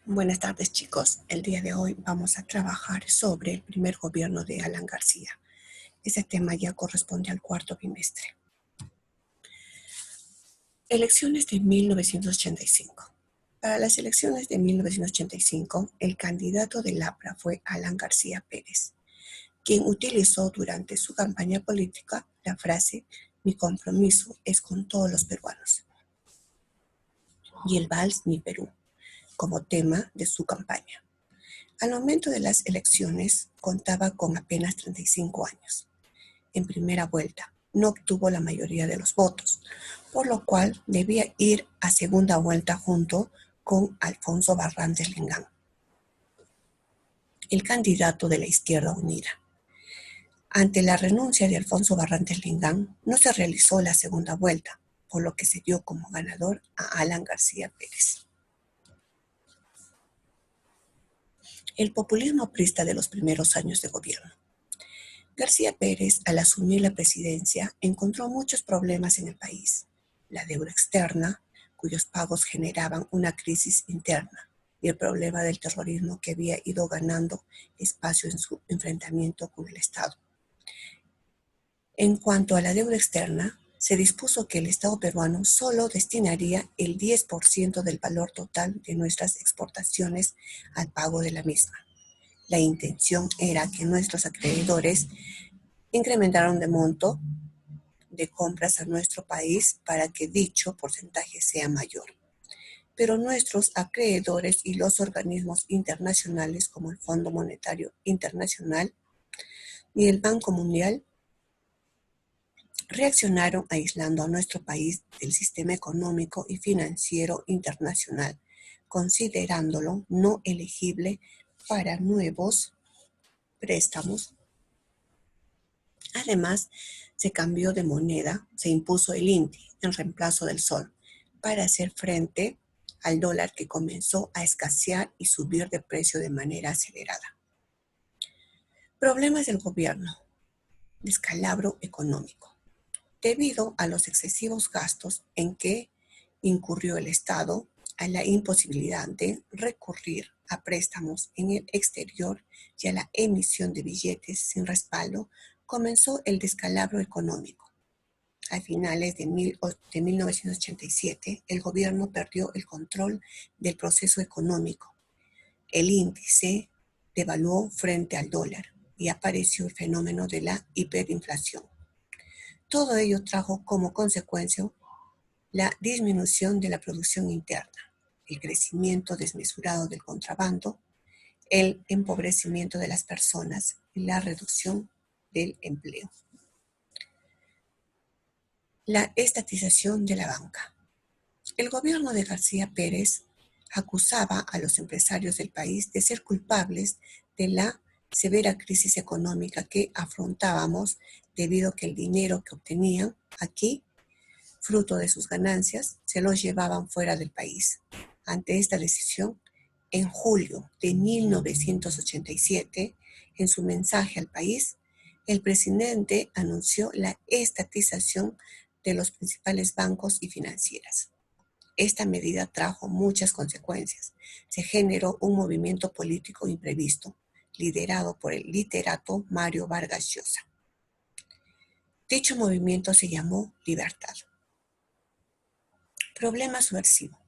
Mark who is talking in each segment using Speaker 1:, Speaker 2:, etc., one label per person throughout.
Speaker 1: Buenas tardes, chicos. El día de hoy vamos a trabajar sobre el primer gobierno de Alan García. Ese tema ya corresponde al cuarto bimestre. Elecciones de 1985. Para las elecciones de 1985, el candidato del APRA fue Alan García Pérez, quien utilizó durante su campaña política la frase "Mi compromiso es con todos los peruanos" y el vals Mi Perú como tema de su campaña. Al momento de las elecciones, contaba con apenas 35 años. En primera vuelta, no obtuvo la mayoría de los votos, por lo cual debía ir a segunda vuelta junto con Alfonso Barrantes Lingán, el candidato de la Izquierda Unida. Ante la renuncia de Alfonso Barrantes Lingán, no se realizó la segunda vuelta, por lo que se dio como ganador a Alan García Pérez. El populismo aprista de los primeros años de gobierno. García Pérez, al asumir la presidencia, encontró muchos problemas en el país. La deuda externa, cuyos pagos generaban una crisis interna, y el problema del terrorismo que había ido ganando espacio en su enfrentamiento con el Estado. En cuanto a la deuda externa, se dispuso que el Estado peruano solo destinaría el 10% del valor total de nuestras exportaciones al pago de la misma. La intención era que nuestros acreedores incrementaron de monto de compras a nuestro país para que dicho porcentaje sea mayor. Pero nuestros acreedores y los organismos internacionales como el Fondo Monetario Internacional y el Banco Mundial reaccionaron aislando a nuestro país del sistema económico y financiero internacional, considerándolo no elegible para nuevos préstamos. Además, se cambió de moneda, se impuso el INTI en reemplazo del sol para hacer frente al dólar que comenzó a escasear y subir de precio de manera acelerada. Problemas del gobierno. Descalabro económico. Debido a los excesivos gastos en que incurrió el Estado, a la imposibilidad de recurrir a préstamos en el exterior y a la emisión de billetes sin respaldo, comenzó el descalabro económico. A finales de 1987, el gobierno perdió el control del proceso económico. El índice devaluó frente al dólar y apareció el fenómeno de la hiperinflación. Todo ello trajo como consecuencia la disminución de la producción interna, el crecimiento desmesurado del contrabando, el empobrecimiento de las personas y la reducción del empleo. La estatización de la banca. El gobierno de García Pérez acusaba a los empresarios del país de ser culpables de la severa crisis económica que afrontábamos debido a que el dinero que obtenían aquí, fruto de sus ganancias, se los llevaban fuera del país. Ante esta decisión, en julio de 1987, en su mensaje al país, el presidente anunció la estatización de los principales bancos y financieras. Esta medida trajo muchas consecuencias. Se generó un movimiento político imprevisto, liderado por el literato Mario Vargas Llosa. Dicho movimiento se llamó Libertad. Problema subversivo.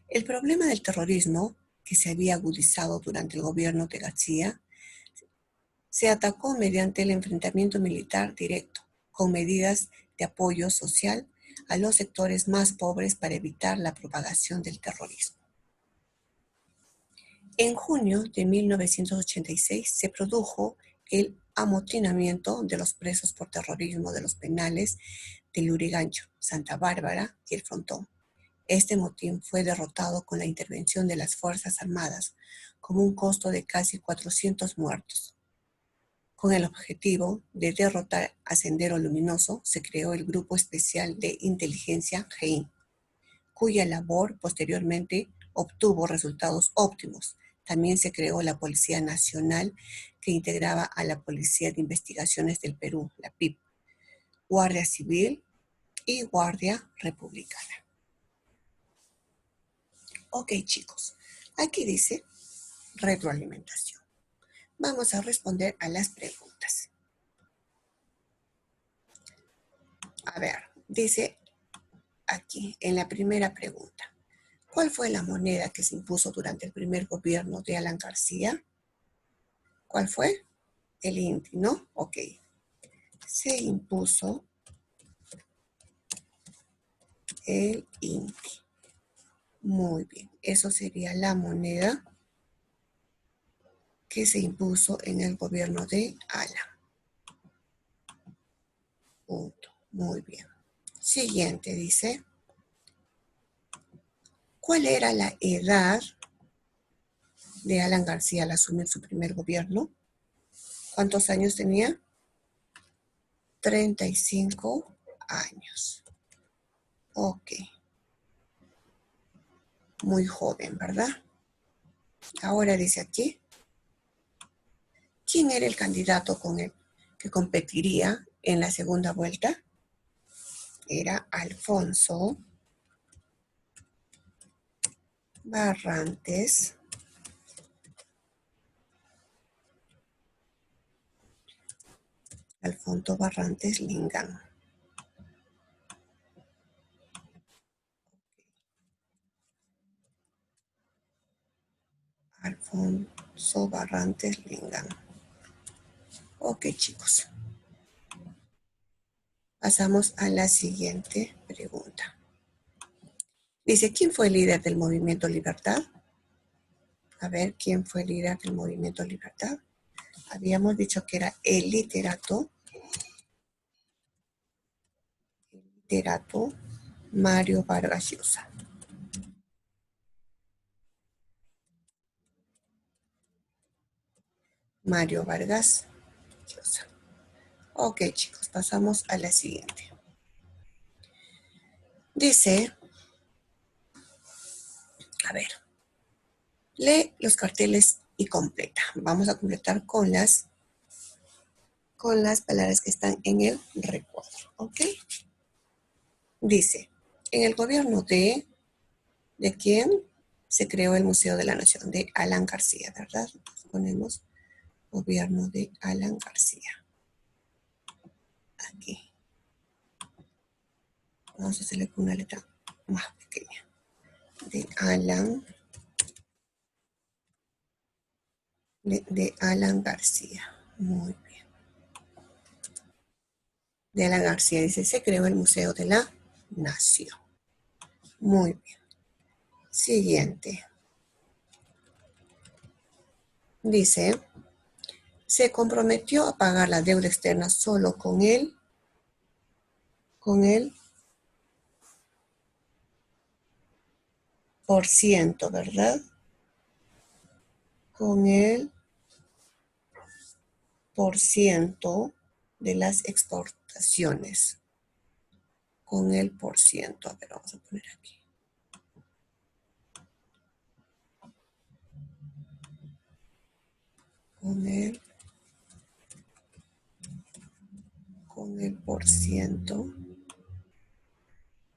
Speaker 1: El problema del terrorismo, que se había agudizado durante el gobierno de García, se atacó mediante el enfrentamiento militar directo, con medidas de apoyo social a los sectores más pobres para evitar la propagación del terrorismo. En junio de 1986 se produjo el amotinamiento de los presos por terrorismo de los penales de Lurigancho, Santa Bárbara y El Frontón. Este motín fue derrotado con la intervención de las Fuerzas Armadas, con un costo de casi 400 muertos. Con el objetivo de derrotar a Sendero Luminoso, se creó el Grupo Especial de Inteligencia GEIN, cuya labor posteriormente obtuvo resultados óptimos. También se creó la Policía Nacional, que integraba a la Policía de Investigaciones del Perú, la PIP, Guardia Civil y Guardia Republicana. Ok, chicos, Aquí dice retroalimentación. Vamos a responder a las preguntas. A ver, dice aquí en la primera pregunta, ¿cuál fue la moneda que se impuso durante el primer gobierno de Alan García? ¿Cuál fue? El INTI, ¿no? Ok. Se impuso el INTI. Muy bien. Eso sería la moneda que se impuso en el gobierno de Alan. Punto. Muy bien. Siguiente dice, ¿cuál era la edad de Alan García al asumir su primer gobierno? ¿Cuántos años tenía? 35 años. Ok. Muy joven, ¿verdad? Ahora dice aquí, ¿quién era el candidato con el que competiría en la segunda vuelta? Era Alfonso Barrantes Lingán. Alfonso Barrantes Lingán. Ok, chicos. Pasamos a la siguiente pregunta. Dice, ¿quién fue el líder del Movimiento Libertad? A ver, ¿quién fue el líder del Movimiento Libertad? Habíamos dicho que era el literato Mario Vargas Llosa. Mario Vargas Llosa. Ok, chicos, pasamos a la siguiente. Dice, a ver, lee los carteles y completa. Vamos a completar con las palabras que están en el recuadro, ¿ok? Dice, en el gobierno ¿de quién se creó el Museo de la Nación? De Alan García, ¿verdad? Entonces ponemos gobierno de Alan García. Aquí. Vamos a hacerle con una letra más pequeña. De Alan García. Muy bien. De Alan García dice, se creó el Museo de la Nación. Muy bien. Siguiente. Dice, se comprometió a pagar la deuda externa solo con el por ciento, ¿verdad? Con el por ciento de las exportaciones. Con el por ciento. A ver, vamos a poner aquí. Con el por ciento.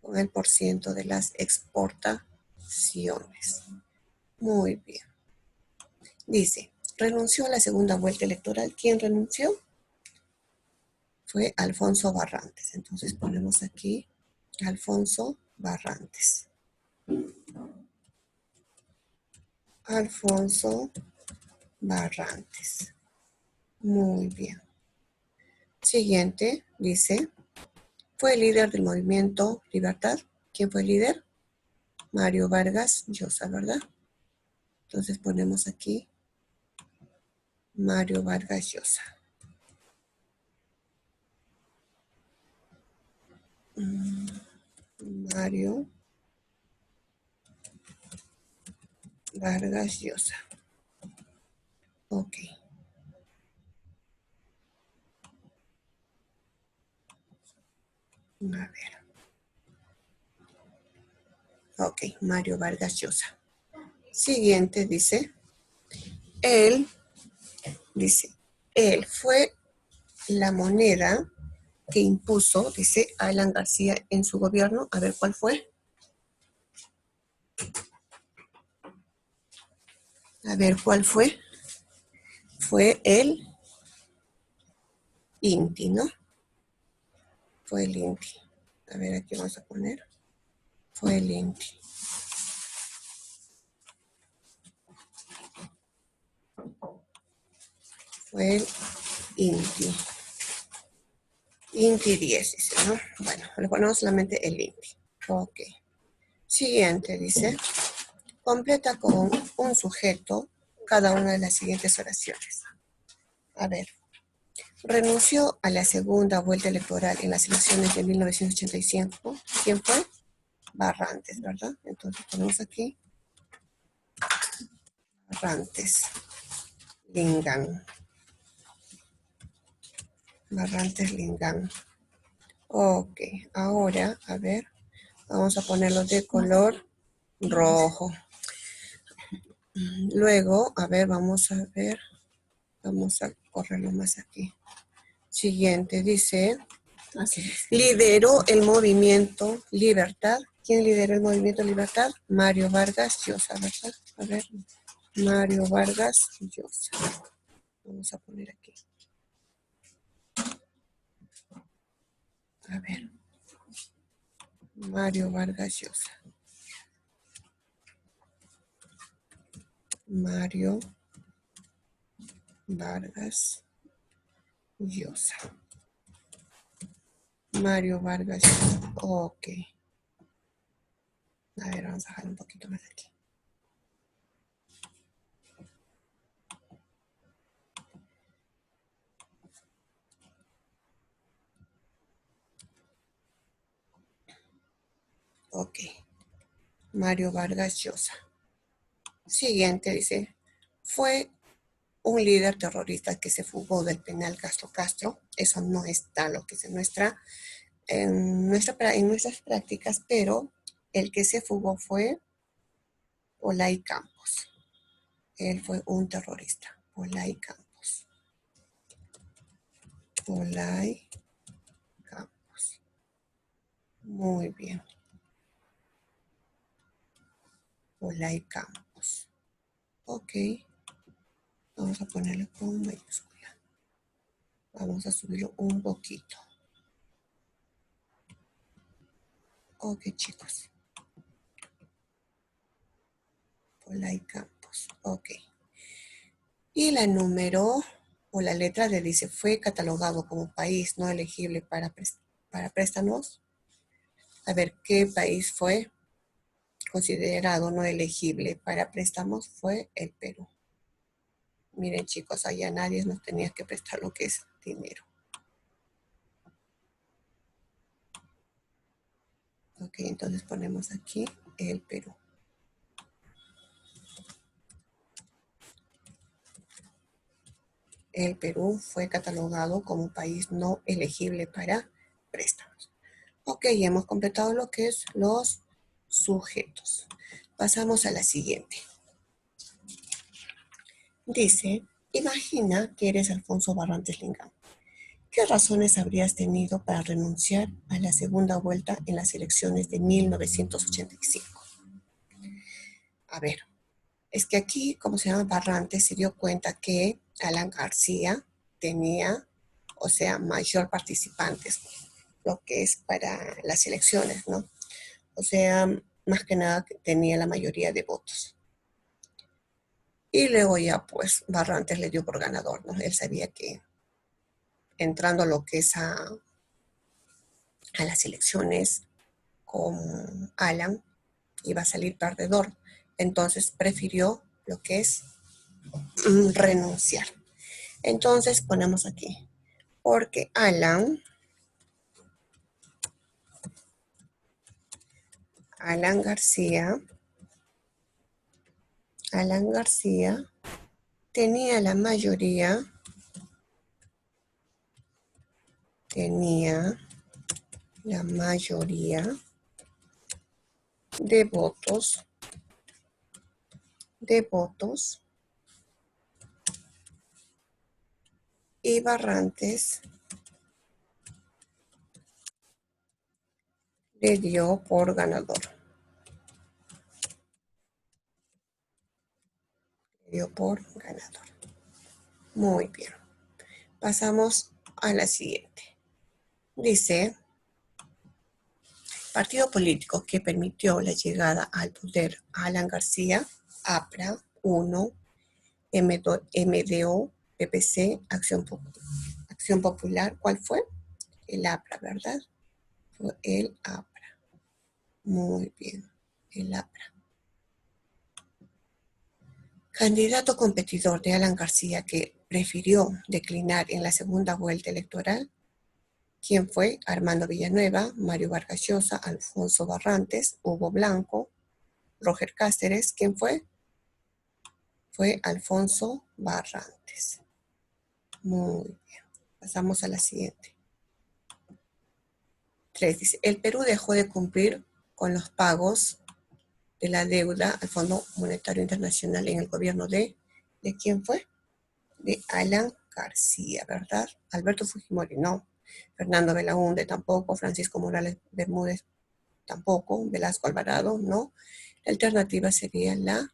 Speaker 1: Con el por ciento de las exportaciones. Muy bien. Dice, renunció a la segunda vuelta electoral. ¿Quién renunció? Fue Alfonso Barrantes. Entonces ponemos aquí Alfonso Barrantes. Alfonso Barrantes. Muy bien. Siguiente, dice, fue el líder del movimiento Libertad. ¿Quién fue el líder? Mario Vargas Llosa, ¿verdad? Entonces ponemos aquí Mario Vargas Llosa. Mario Vargas Llosa. Ok. A ver. Ok, Mario Vargas Llosa. Siguiente dice, él fue la moneda que impuso, dice Alan García en su gobierno. A ver, ¿cuál fue? A ver, ¿cuál fue? Fue el INTI, ¿no? Fue el INTI. A ver, aquí vamos a poner. Fue el INTI. Fue el INTI. INTI 10, dice, ¿no? Bueno, le ponemos solamente el INTI. Ok. Siguiente, dice. Completa con un sujeto cada una de las siguientes oraciones. A ver. Renunció a la segunda vuelta electoral en las elecciones de 1985. ¿Quién fue? Barrantes, ¿verdad? Entonces ponemos aquí Barrantes, Lingán. Barrantes, Lingán. Ok, ahora, a ver, vamos a ponerlo de color rojo. Luego, a ver, vamos a correrlo más aquí. Siguiente, dice, lideró el movimiento Libertad. ¿Quién lideró el movimiento Libertad? Mario Vargas Llosa, ¿verdad? A ver, Mario Vargas Llosa. Vamos a poner aquí. A ver, Mario Vargas Llosa. Mario Vargas Llosa. Mario Vargas Llosa. Ok. A ver, vamos a dejar un poquito más aquí. Ok. Mario Vargas Llosa. Siguiente dice, fue un líder terrorista que se fugó del penal Castro Castro. Eso no está lo que es en nuestras prácticas, pero el que se fugó fue Olay Campos. Él fue un terrorista. Olay Campos. Olay Campos. Muy bien. Olay Campos. Ok. Vamos a ponerlo con mayúscula. Vamos a subirlo un poquito. Ok, chicos. Olay Campos. Ok. Y la número o la letra D dice, fue catalogado como país no elegible para préstamos. A ver, ¿qué país fue considerado no elegible para préstamos? Fue el Perú. Miren, chicos, allá nadie nos tenía que prestar lo que es dinero. Ok, entonces ponemos aquí el Perú. El Perú fue catalogado como país no elegible para préstamos. Ok, ya hemos completado lo que es los sujetos. Pasamos a la siguiente. Dice, imagina que eres Alfonso Barrantes Lingán. ¿Qué razones habrías tenido para renunciar a la segunda vuelta en las elecciones de 1985? A ver, es que aquí, como se llama Barrantes, se dio cuenta que Alan García tenía, o sea, mayor participantes, lo que es para las elecciones, ¿no? O sea, más que nada tenía la mayoría de votos. Y luego ya, pues, Barrantes le dio por ganador, ¿no? Él sabía que entrando a lo que es a las elecciones con Alan, iba a salir perdedor. Entonces prefirió lo que es renunciar. Entonces ponemos aquí, porque Alan García tenía la mayoría, de votos y Barrantes le dio por ganador. dio por ganador. Muy bien. Pasamos a la siguiente. Dice, partido político que permitió la llegada al poder a Alan García, APRA, 1, MDO, PPC, Acción Popular. ¿Cuál fue? El APRA, ¿verdad? Fue el APRA. Muy bien, el APRA. Candidato competidor de Alan García que prefirió declinar en la segunda vuelta electoral. ¿Quién fue? Armando Villanueva, Mario Vargas Llosa, Alfonso Barrantes, Hugo Blanco, Roger Cáceres. ¿Quién fue? Fue Alfonso Barrantes. Muy bien. Pasamos a la siguiente. 3. Dice, el Perú dejó de cumplir con los pagos de la deuda al Fondo Monetario Internacional en el gobierno ¿de quién fue? De Alan García, ¿verdad? Alberto Fujimori, no. Fernando Belaúnde, tampoco. Francisco Morales Bermúdez, tampoco. Velasco Alvarado, no. La alternativa sería la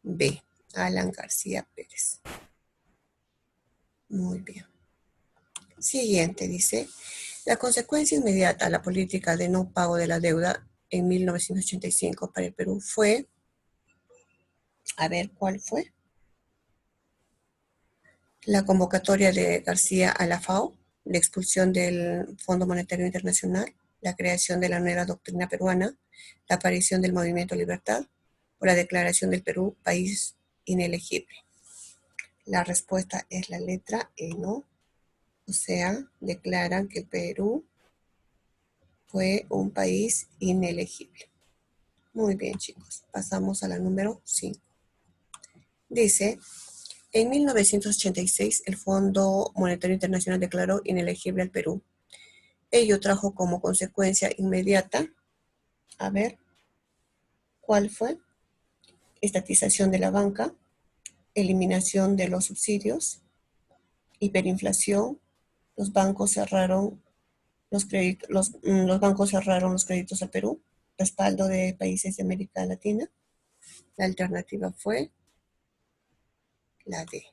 Speaker 1: B, Alan García Pérez. Muy bien. Siguiente, dice, la consecuencia inmediata a la política de no pago de la deuda en 1985 para el Perú fue, a ver, ¿cuál fue? La convocatoria de García a la FAO, la expulsión del Fondo Monetario Internacional, la creación de la nueva doctrina peruana, la aparición del Movimiento Libertad o la declaración del Perú país inelegible. La respuesta es la letra E, ¿no? O sea, declaran que el Perú fue un país inelegible. Muy bien, chicos. Pasamos a la número 5. Dice, en 1986 el Fondo Monetario Internacional declaró inelegible al Perú. Ello trajo como consecuencia inmediata, a ver, ¿cuál fue? Estatización de la banca, eliminación de los subsidios, hiperinflación, los bancos cerraron los bancos cerraron los créditos al Perú, respaldo de países de América Latina. La alternativa fue la D.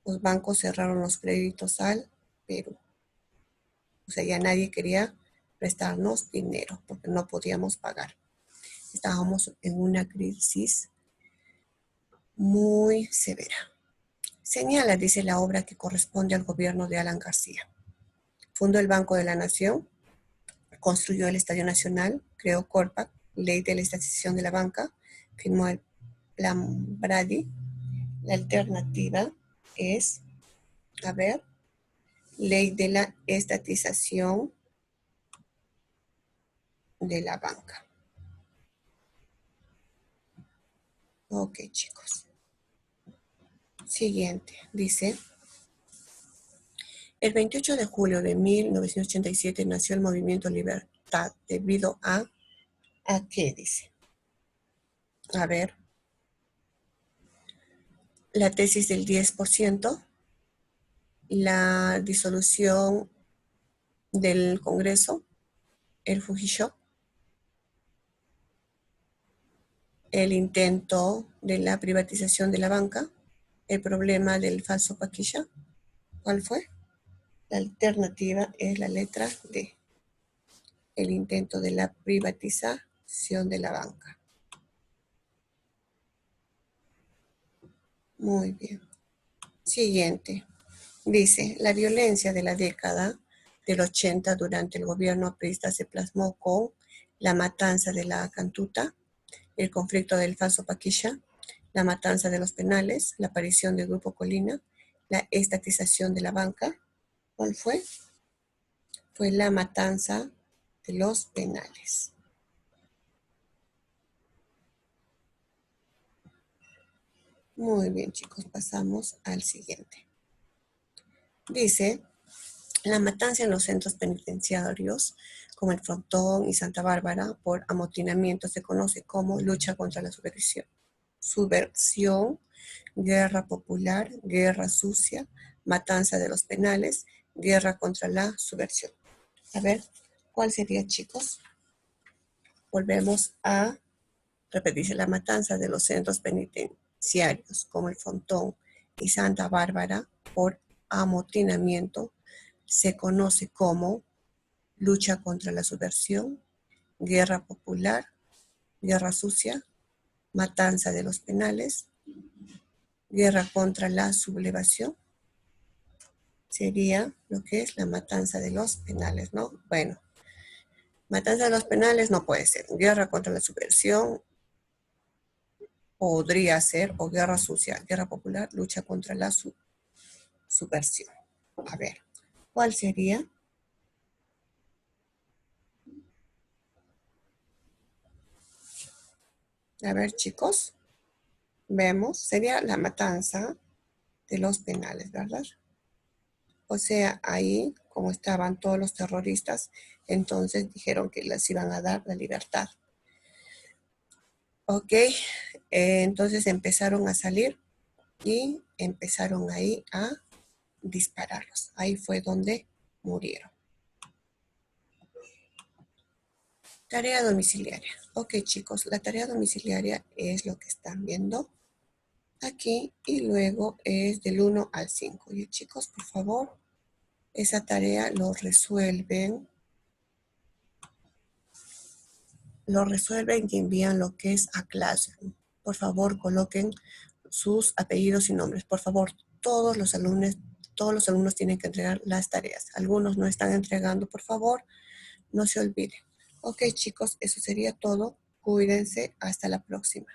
Speaker 1: Los bancos cerraron los créditos al Perú. O sea, ya nadie quería prestarnos dinero porque no podíamos pagar. Estábamos en una crisis muy severa. Señala, dice la obra, que corresponde al gobierno de Alan García. Fundó el Banco de la Nación, construyó el Estadio Nacional, creó Corpac, ley de la estatización de la banca, firmó el Plan Brady. La alternativa es, a ver, ley de la estatización de la banca. Ok, chicos. Siguiente, dice, el 28 de julio de 1987 nació el Movimiento Libertad debido ¿a qué? Dice. A ver, la tesis del 10%, la disolución del Congreso, el Fujishock, el intento de la privatización de la banca, el problema del falso Paquilla. ¿Cuál fue? La alternativa es la letra D, el intento de la privatización de la banca. Muy bien. Siguiente. Dice, la violencia de la década del 80 durante el gobierno aprista se plasmó con la matanza de la Cantuta, el conflicto del falso Paquilla, la matanza de los penales, la aparición del Grupo Colina, la estatización de la banca. ¿Cuál fue? Fue la matanza de los penales. Muy bien, chicos, pasamos al siguiente. Dice, la matanza en los centros penitenciarios, como el Frontón y Santa Bárbara, por amotinamiento se conoce como lucha contra la subversión, guerra popular, guerra sucia, matanza de los penales, guerra contra la subversión. A ver, ¿cuál sería, chicos? Volvemos a repetirse, la matanza de los centros penitenciarios como el Frontón y Santa Bárbara por amotinamiento se conoce como lucha contra la subversión, guerra popular, guerra sucia, matanza de los penales, guerra contra la sublevación. Sería lo que es la matanza de los penales, ¿no? Bueno, matanza de los penales no puede ser. Guerra contra la subversión podría ser, o guerra sucia, guerra popular, lucha contra la subversión. A ver, ¿cuál sería? A ver, chicos, vemos, sería la matanza de los penales, ¿verdad? O sea, ahí, como estaban todos los terroristas, entonces dijeron que les iban a dar la libertad. Ok, entonces empezaron a salir y empezaron ahí a dispararlos. Ahí fue donde murieron. Tarea domiciliaria. Ok, chicos, la tarea domiciliaria es lo que están viendo aquí y luego es del 1 al 5. Y chicos, por favor, esa tarea lo resuelven y envían lo que es a Classroom. Por favor, coloquen sus apellidos y nombres. Por favor, todos los alumnos tienen que entregar las tareas. Algunos no están entregando, por favor, no se olviden. Ok, chicos, eso sería todo. Cuídense. Hasta la próxima.